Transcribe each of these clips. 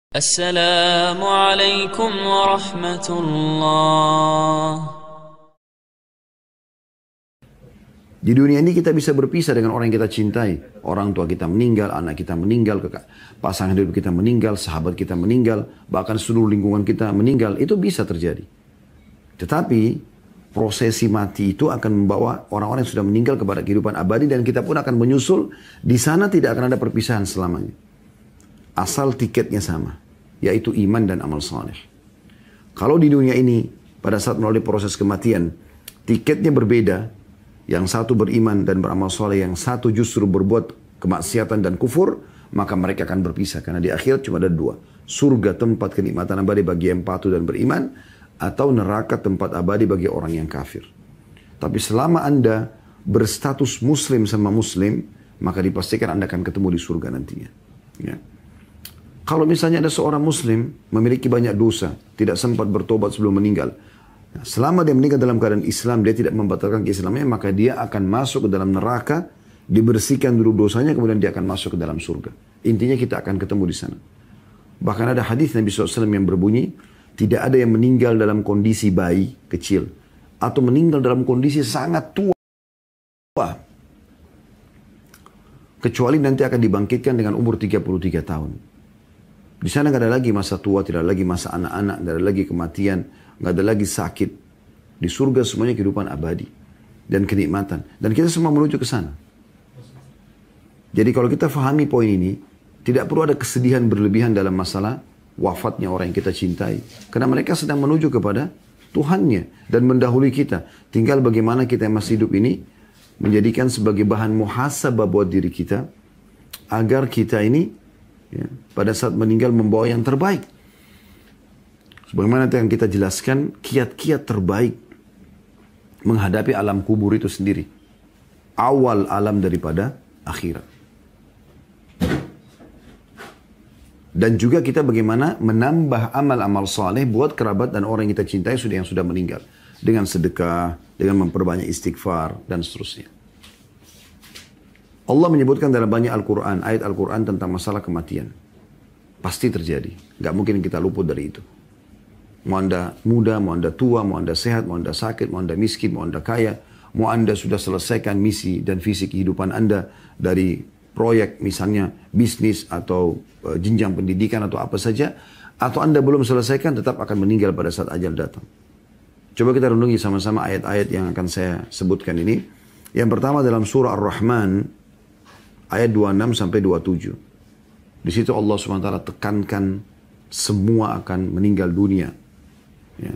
Assalamualaikum warahmatullah. Di dunia ini kita bisa berpisah dengan orang yang kita cintai. Orang tua kita meninggal, anak kita meninggal, pasangan hidup kita meninggal, sahabat kita meninggal, bahkan seluruh lingkungan kita meninggal. Itu bisa terjadi. Tetapi prosesi mati itu akan membawa orang-orang yang sudah meninggal kepada kehidupan abadi, dan kita pun akan menyusul. Di sana tidak akan ada perpisahan selamanya. Asal tiketnya sama, yaitu iman dan amal saleh. Kalau di dunia ini, pada saat melalui proses kematian, tiketnya berbeda. Yang satu beriman dan beramal saleh, yang satu justru berbuat kemaksiatan dan kufur, maka mereka akan berpisah. Karena di akhir cuma ada dua. Surga tempat kenikmatan abadi bagi yang patuh dan beriman, atau neraka tempat abadi bagi orang yang kafir. Tapi selama Anda berstatus muslim sama muslim, maka dipastikan Anda akan ketemu di surga nantinya. Ya. Kalau misalnya ada seorang muslim memiliki banyak dosa, tidak sempat bertobat sebelum meninggal. Nah, selama dia meninggal dalam keadaan Islam, dia tidak membatalkan keislamannya, maka dia akan masuk ke dalam neraka, dibersihkan dulu dosanya, kemudian dia akan masuk ke dalam surga. Intinya kita akan ketemu di sana. Bahkan ada hadis Nabi SAW yang berbunyi, tidak ada yang meninggal dalam kondisi bayi kecil, atau meninggal dalam kondisi sangat tua, kecuali nanti akan dibangkitkan dengan umur 33 tahun. Di sana nggak ada lagi masa tua, tidak ada lagi masa anak-anak, nggak ada lagi kematian, nggak ada lagi sakit. Di surga semuanya kehidupan abadi dan kenikmatan. Dan kita semua menuju ke sana. Jadi kalau kita fahami poin ini, tidak perlu ada kesedihan berlebihan dalam masalah wafatnya orang yang kita cintai. Karena mereka sedang menuju kepada Tuhannya dan mendahului kita. Tinggal bagaimana kita yang masih hidup ini menjadikan sebagai bahan muhasabah buat diri kita, agar kita ini pada saat meninggal membawa yang terbaik. Sebagaimana yang kita jelaskan, kiat-kiat terbaik menghadapi alam kubur itu sendiri. Awal alam daripada akhirat. Dan juga kita bagaimana menambah amal-amal saleh buat kerabat dan orang yang kita cintai yang sudah meninggal. Dengan sedekah, dengan memperbanyak istighfar, dan seterusnya. Allah menyebutkan dalam banyak Al-Quran, ayat Al-Quran tentang masalah kematian. Pasti terjadi. Gak mungkin kita luput dari itu. Mau Anda muda, mau Anda tua, mau Anda sehat, mau Anda sakit, mau Anda miskin, mau Anda kaya, mau Anda sudah selesaikan misi dan visi kehidupan Anda dari proyek misalnya bisnis atau jenjang pendidikan atau apa saja, atau Anda belum selesaikan, tetap akan meninggal pada saat ajal datang. Coba kita renungi sama-sama ayat-ayat yang akan saya sebutkan ini. Yang pertama dalam surah Ar-Rahman, ayat 26 sampai 27. Di situ Allah SWT tekankan semua akan meninggal dunia. Ya.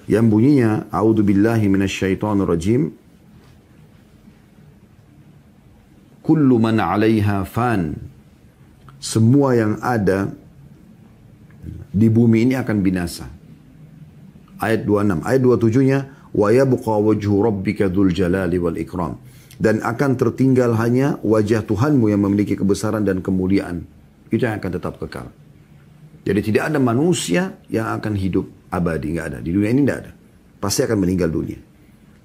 Yang bunyinya, A'udzubillahi minasyaitonirrajim. Kullu man 'alaiha fan. Semua yang ada di bumi ini akan binasa. Ayat 26. Ayat 27-nya, wa yabqa wajhu rabbika dzul jalali wal ikram. Dan akan tertinggal hanya wajah Tuhanmu yang memiliki kebesaran dan kemuliaan. Itu yang akan tetap kekal. Jadi tidak ada manusia yang akan hidup abadi. Nggak ada. Di dunia ini nggak ada. Pasti akan meninggal dunia.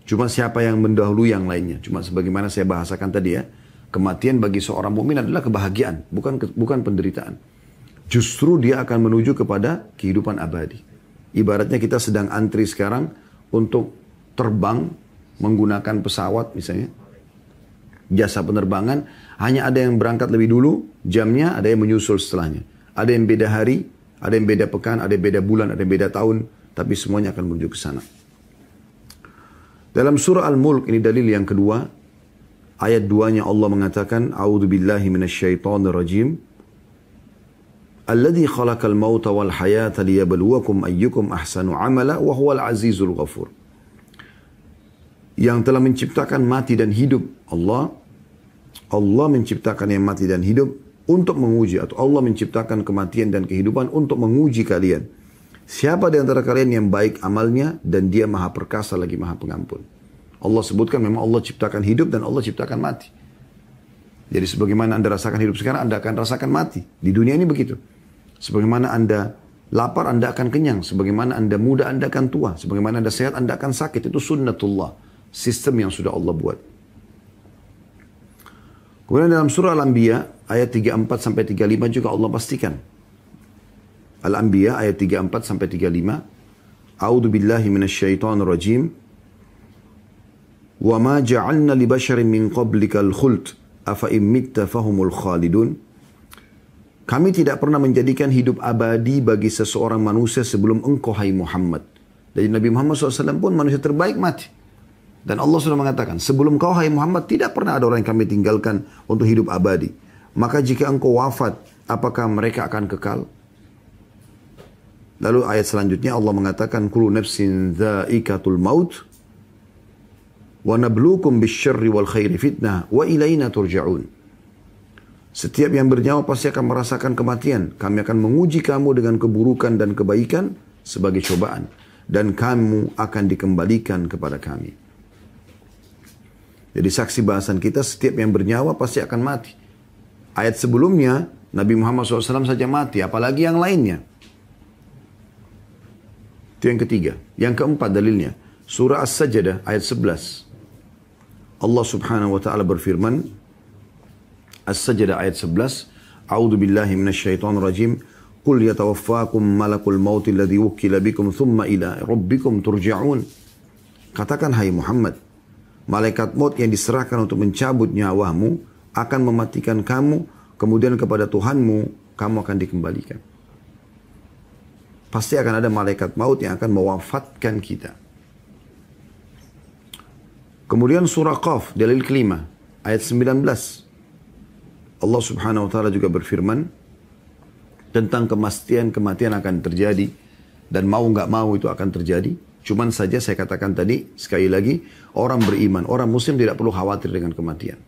Cuma siapa yang mendahului yang lainnya. Cuma sebagaimana saya bahasakan tadi ya. Kematian bagi seorang mukmin adalah kebahagiaan. Bukan penderitaan. Justru dia akan menuju kepada kehidupan abadi. Ibaratnya kita sedang antri sekarang untuk terbang menggunakan pesawat misalnya. Jasa penerbangan, hanya ada yang berangkat lebih dulu, jamnya, ada yang menyusul setelahnya. Ada yang beda hari, ada yang beda pekan, ada yang beda bulan, ada yang beda tahun, tapi semuanya akan menuju ke sana. Dalam surah Al-Mulk, ini dalil yang kedua, ayat 2-nya Allah mengatakan, A'udzubillahi minasyaitonirrajim. Alladzi khalaqal mauta wal hayata liyabluwakum ayyukum ahsanu amala wa huwal azizul ghafur. Yang telah menciptakan mati dan hidup. Allah menciptakan yang mati dan hidup untuk menguji. Atau Allah menciptakan kematian dan kehidupan untuk menguji kalian. Siapa di antara kalian yang baik amalnya dan dia maha perkasa lagi maha pengampun. Allah sebutkan memang Allah ciptakan hidup dan Allah ciptakan mati. Jadi sebagaimana Anda rasakan hidup sekarang, Anda akan rasakan mati. Di dunia ini begitu. Sebagaimana Anda lapar, Anda akan kenyang. Sebagaimana Anda muda, Anda akan tua. Sebagaimana Anda sehat, Anda akan sakit. Itu sunnatullah. Sistem yang sudah Allah buat. Kemudian dalam surah Al-Anbiya ayat 34 sampai 35 juga Allah pastikan Al-Anbiya ayat 34 sampai 35. A'udzu billahi minasyaitonir rajim. Wa ma ja'alna li basharin min qablikal khuld afa in mitta fahumul khalidun. Kami tidak pernah menjadikan hidup abadi bagi seseorang manusia sebelum engkau hai Muhammad. Jadi Nabi Muhammad SAW pun manusia terbaik mati. Dan Allah sudah mengatakan, sebelum kau hai Muhammad tidak pernah ada orang yang kami tinggalkan untuk hidup abadi. Maka jika engkau wafat, apakah mereka akan kekal? Lalu ayat selanjutnya Allah mengatakan, kullu nafsin dha'iqatul maut wa nabluukum bisyarri wal khairi fitnah wa ilaina turja'un. Setiap yang bernyawa pasti akan merasakan kematian. Kami akan menguji kamu dengan keburukan dan kebaikan sebagai cobaan. Dan kamu akan dikembalikan kepada kami. Jadi saksi bahasan kita, setiap yang bernyawa pasti akan mati. Ayat sebelumnya, Nabi Muhammad SAW saja mati, apalagi yang lainnya. Itu yang ketiga. Yang keempat dalilnya, surah As-Sajdah ayat 11. Allah subhanahu wa ta'ala berfirman, As-Sajdah ayat 11, A'udhu billahi minasyaitonir rajim, Qul yatawaffakum malakul mauti alladhi wukkila bikum thumma ila rabbikum turja'un. Katakan hai Muhammad, malaikat maut yang diserahkan untuk mencabut nyawamu akan mematikan kamu, kemudian kepada Tuhanmu kamu akan dikembalikan. Pasti akan ada malaikat maut yang akan mewafatkan kita. Kemudian surah Qaf, dalil kelima, ayat 19. Allah subhanahu wa ta'ala juga berfirman tentang kematian akan terjadi, dan mau nggak mau itu akan terjadi. Cuman saja saya katakan tadi, sekali lagi, orang beriman, orang muslim tidak perlu khawatir dengan kematian.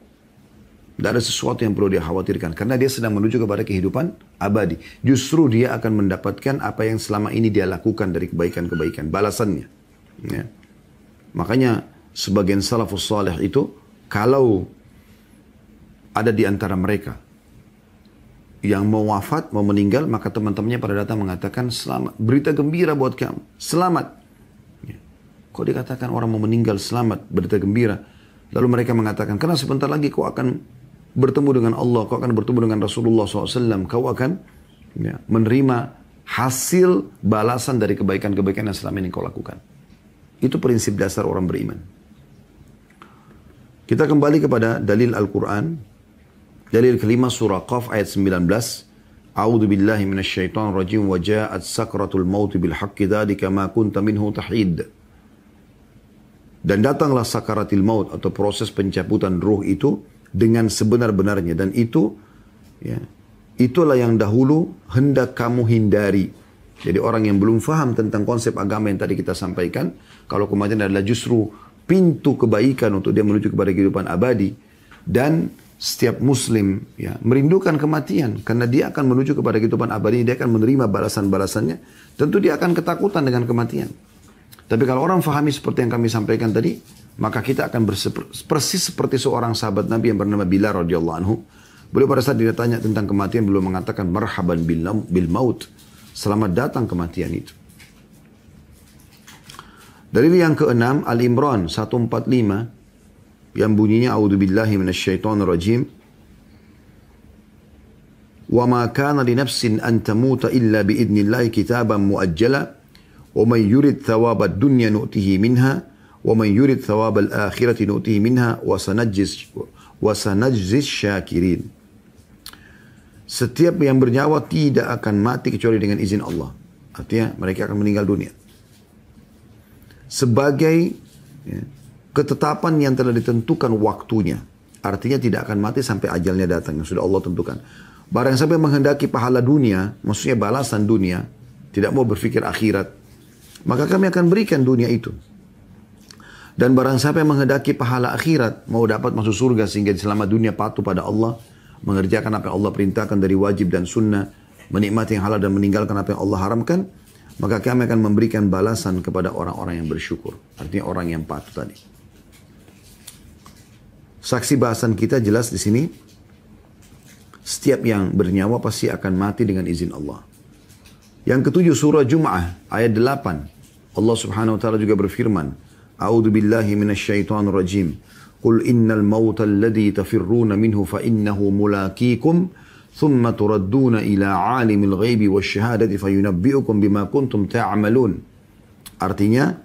Tidak ada sesuatu yang perlu dia khawatirkan, karena dia sedang menuju kepada kehidupan abadi. Justru dia akan mendapatkan apa yang selama ini dia lakukan dari kebaikan-kebaikan, balasannya. Ya. Makanya sebagian salafus salih itu, kalau ada di antara mereka yang mau wafat, mau meninggal, maka teman-temannya pada datang mengatakan, selamat, berita gembira buat kamu, selamat. Ya. Kok dikatakan orang mau meninggal selamat, berita gembira? Lalu mereka mengatakan, karena sebentar lagi kau akan bertemu dengan Allah, kau akan bertemu dengan Rasulullah SAW, kau akan menerima hasil balasan dari kebaikan-kebaikan yang selama ini kau lakukan. Itu prinsip dasar orang beriman. Kita kembali kepada dalil Al-Quran. Dalil kelima surah Qaf ayat 19. A'udzu billahi minasyaitonir rajim wa ja'at sakratul maut bil haqqi dzalika ma kunta minhu tahid. Dan datanglah sakaratil maut atau proses pencabutan ruh itu dengan sebenar-benarnya, dan itu itulah yang dahulu hendak kamu hindari. Jadi orang yang belum faham tentang konsep agama yang tadi kita sampaikan, kalau kematian adalah justru pintu kebaikan untuk dia menuju kepada kehidupan abadi, dan setiap muslim merindukan kematian karena dia akan menuju kepada kehidupan abadi, dia akan menerima balasan-balasannya, tentu dia akan ketakutan dengan kematian. Tapi kalau orang fahami seperti yang kami sampaikan tadi, maka kita akan persis seperti seorang sahabat Nabi yang bernama Bilal radhiyallahu anhu. Beliau pada saat ditanya tentang kematian, beliau mengatakan marhaban bil maut, selamat datang kematian itu. Dalil yang keenam, Al-Imran 145 yang bunyinya a'udzubillahi minasyaitonir rajim. Wa ma kana li nafsin an tamuta illa bi idnillahi kitaban muajjala wa man yurid thawabad dunya nu'tihi minha wa man yurid thawabal akhirati nu'tihi minha wa sanajzis syakirin. Setiap yang bernyawa tidak akan mati kecuali dengan izin Allah. Artinya mereka akan meninggal dunia. Sebagai ketetapan yang telah ditentukan waktunya. Artinya tidak akan mati sampai ajalnya datang, yang sudah Allah tentukan. Barang sampai menghendaki pahala dunia, maksudnya balasan dunia, tidak mau berpikir akhirat, maka kami akan berikan dunia itu. Dan barang sampai menghendaki pahala akhirat, mau dapat masuk surga sehingga selama dunia patuh pada Allah, mengerjakan apa yang Allah perintahkan dari wajib dan sunnah, menikmati yang halal dan meninggalkan apa yang Allah haramkan, maka kami akan memberikan balasan kepada orang-orang yang bersyukur. Artinya orang yang patuh tadi. Saksi bahasan kita jelas di sini. Setiap yang bernyawa pasti akan mati dengan izin Allah. Yang ketujuh surah Jum'ah ayat 8. Allah subhanahu wa ta'ala juga berfirman. A'udzu billahi minasyaitonir rajim. Qul innal mauta alladhi tafirruna minhu fa innahu mulaqikum thumma turadduna ila alimil ghaibi wasyahadati fayunabbi'ukum bima kuntum ta'malun. Artinya,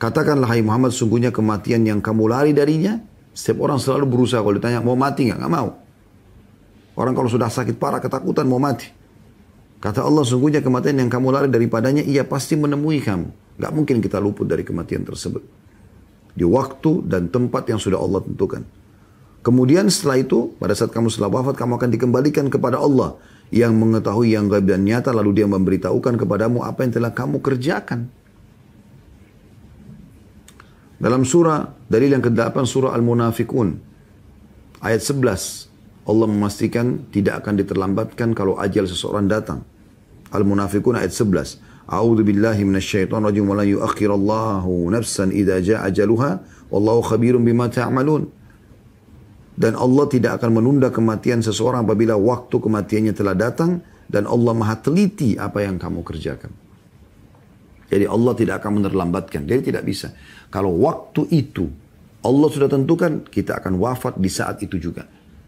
katakanlah hai Muhammad, sungguhnya kematian yang kamu lari darinya, setiap orang selalu berusaha kalau ditanya mau mati nggak mau. Orang kalau sudah sakit parah ketakutan mau mati. Kata Allah, sungguhnya kematian yang kamu lari daripadanya, ia pasti menemui kamu. Gak mungkin kita luput dari kematian tersebut. Di waktu dan tempat yang sudah Allah tentukan. Kemudian setelah itu, pada saat kamu setelah wafat, kamu akan dikembalikan kepada Allah yang mengetahui yang gaib dan nyata, lalu dia memberitahukan kepadamu apa yang telah kamu kerjakan. Dalam surah, dalil yang ke-8 surah Al-Munafikun, ayat 11, Allah memastikan tidak akan diterlambatkan kalau ajal seseorang datang. Al-Munafikun ayat 11. A'udzu billahi minasyaitonir rajim wa la yu'akhirallahu nafsan idza jaa ajaluha wallahu khabirum bima ta'malun. Dan Allah tidak akan menunda kematian seseorang apabila waktu kematiannya telah datang, dan Allah Maha teliti apa yang kamu kerjakan. Jadi Allah tidak akan menerlambatkan. Jadi tidak bisa. Kalau waktu itu Allah sudah tentukan, kita akan wafat di saat itu juga.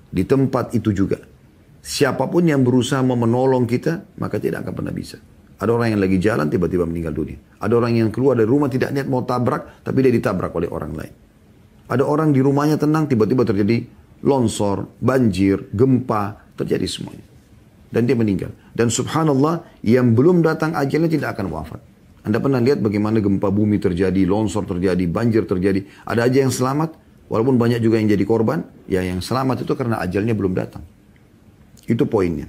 Di tempat itu juga. Siapapun yang berusaha mau menolong kita, maka tidak akan pernah bisa. Ada orang yang lagi jalan, tiba-tiba meninggal dunia. Ada orang yang keluar dari rumah tidak niat mau tabrak, tapi dia ditabrak oleh orang lain. Ada orang di rumahnya tenang, tiba-tiba terjadi longsor, banjir, gempa, terjadi semuanya. Dan dia meninggal. Dan subhanallah, yang belum datang ajalnya tidak akan wafat. Anda pernah lihat bagaimana gempa bumi terjadi, longsor terjadi, banjir terjadi. Ada aja yang selamat, walaupun banyak juga yang jadi korban. Ya yang selamat itu karena ajalnya belum datang. Itu poinnya.